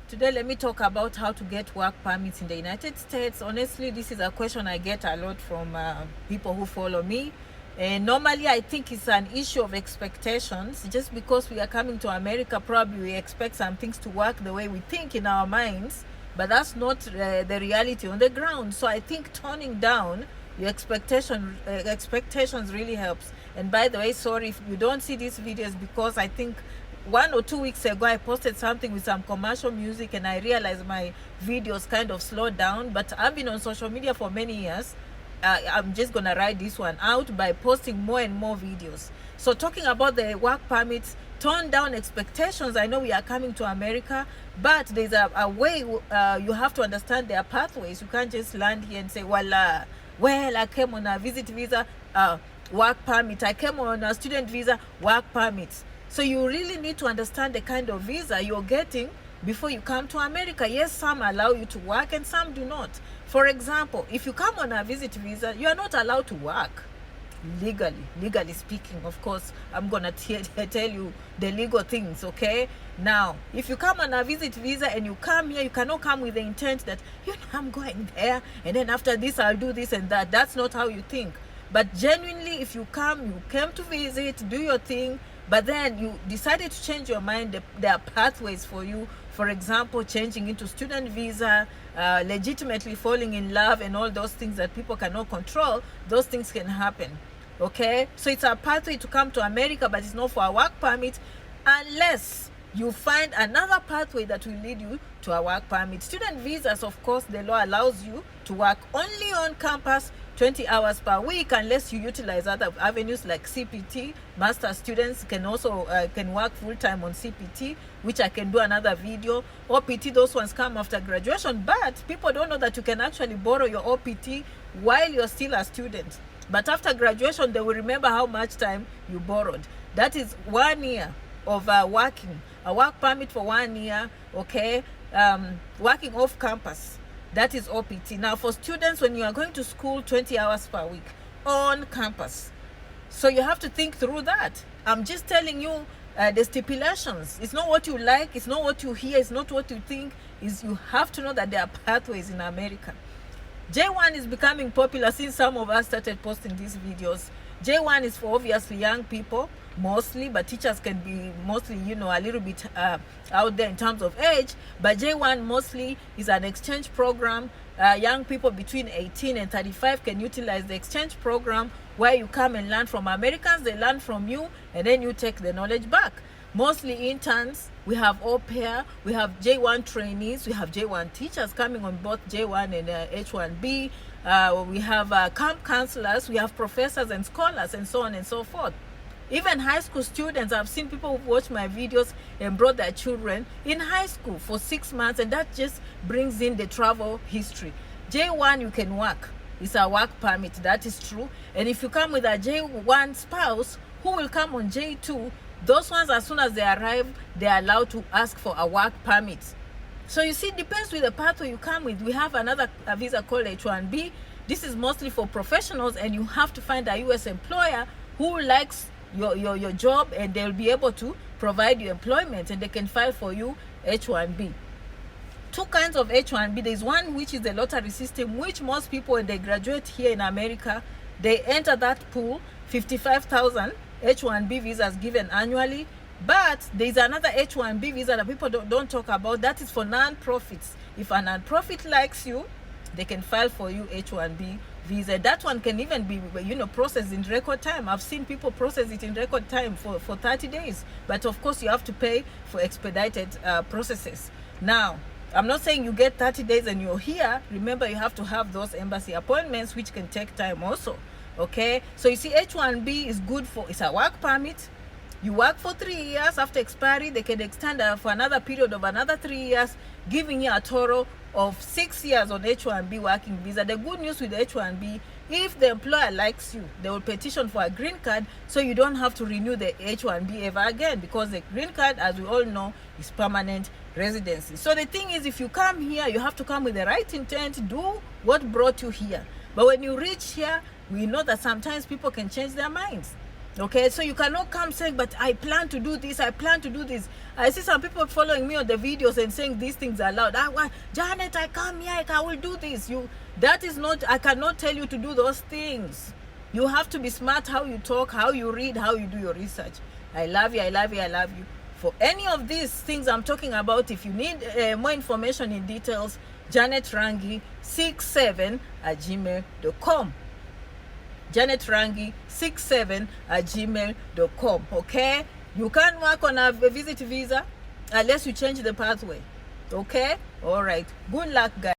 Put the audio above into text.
Today, let me talk about how to get work permits in the United States. Honestly, this is a question I get a lot from people who follow me. And normally, I think it's an issue of expectations. Just because we are coming to America, probably we expect some things to work the way we think in our minds, but that's not the reality on the ground. So I think toning down your expectations really helps. And by the way, sorry if you don't see these videos, because I think 1 or 2 weeks ago I posted something with some commercial music and I realized my videos kind of slowed down. But I've been on social media for many years. I'm just gonna ride this one out by posting more and more videos. So talking about the work permits, tone down expectations. I know we are coming to America, but there's a way. You have to understand their pathways. You can't just land here and say, well, I came on a visit visa, work permit. I came on a student visa, work permit. So you really need to understand the kind of visa you're getting before you come to America. Yes, some allow you to work and some do not. For example, if you come on a visit visa, you are not allowed to work legally speaking. Of course, I'm gonna tell you the legal things. Okay, now if you come on a visit visa and you come here, you cannot come with the intent that, I'm going there and then after this I'll do this and that. That's not how you think. But genuinely, if you came to visit, do your thing, but then you decided to change your mind, there are pathways for you. For example, changing into student visa, legitimately falling in love, and all those things that people cannot control. Those things can happen. Okay, so it's a pathway to come to America, but it's not for a work permit unless you find another pathway that will lead you to a work permit. Student visas, of course, the law allows you to work only on campus 20 hours per week, unless you utilize other avenues like CPT. Master students can also can work full-time on CPT, which I can do another video. OPT, those ones come after graduation, but people don't know that you can actually borrow your OPT while you're still a student. But after graduation, they will remember how much time you borrowed. That is 1 year of working, a work permit for 1 year, okay, working off campus. That is OPT. Now for students, when you are going to school 20 hours per week on campus, so you have to think through that. I'm just telling you the stipulations. It's not what you like, it's not what you hear, it's not what you think. Is you have to know that there are pathways in America. J1 is becoming popular since some of us started posting these videos. J1 is for obviously young people mostly, but teachers can be mostly, a little bit out there in terms of age. But J1 mostly is an exchange program. Young people between 18 and 35 can utilize the exchange program, where you come and learn from Americans, they learn from you, and then you take the knowledge back. Mostly interns, we have au pair, we have J1 trainees, we have J1 teachers coming on both J1 and H1B. We have camp counselors, we have professors and scholars, and so on and so forth. Even high school students, I've seen people who watch my videos and brought their children in high school for 6 months, and that just brings in the travel history. J1, you can work. It's a work permit, that is true. And if you come with a J1 spouse who will come on J2, those ones, as soon as they arrive, they are allowed to ask for a work permit. So you see, it depends with the pathway you come with. We have another visa called H1B. This is mostly for professionals, and you have to find a US employer who likes your job, and they'll be able to provide you employment, and they can file for you H1B. Two kinds of H1B. There's one which is the lottery system, which most people, when they graduate here in America, they enter that pool. 55,000 H1B visas given annually. But there's another H1B visa that people don't talk about. That is for non-profits. If a non-profit likes you, they can file for you H1B visa. That one can even be, processed in record time. I've seen people process it in record time for 30 days. But of course, you have to pay for expedited processes. Now, I'm not saying you get 30 days and you're here. Remember, you have to have those embassy appointments, which can take time also. Okay, so you see, H1B is good for, it's a work permit. You work for 3 years. After expiry, they can extend for another period of another 3 years, giving you a total of 6 years on H1B working visa. The good news with H1B, if the employer likes you, they will petition for a green card, so you don't have to renew the H1B ever again, because the green card, as we all know, is permanent residency. So the thing is, if you come here, you have to come with the right intent, do what brought you here. But when you reach here, we know that sometimes people can change their minds. Okay, so you cannot come saying, but I plan to do this, I plan to do this. I see some people following me on the videos and saying these things are loud. I want, Janet, I come here, I will do this. That is not, I cannot tell you to do those things. You have to be smart how you talk, how you read, how you do your research. I love you, I love you, I love you. For any of these things I'm talking about, if you need more information in details, janetrangi67@gmail.com. janetrangi67@gmail.com. Okay, you can't work on a visit visa unless you change the pathway. Okay, all right, good luck guys.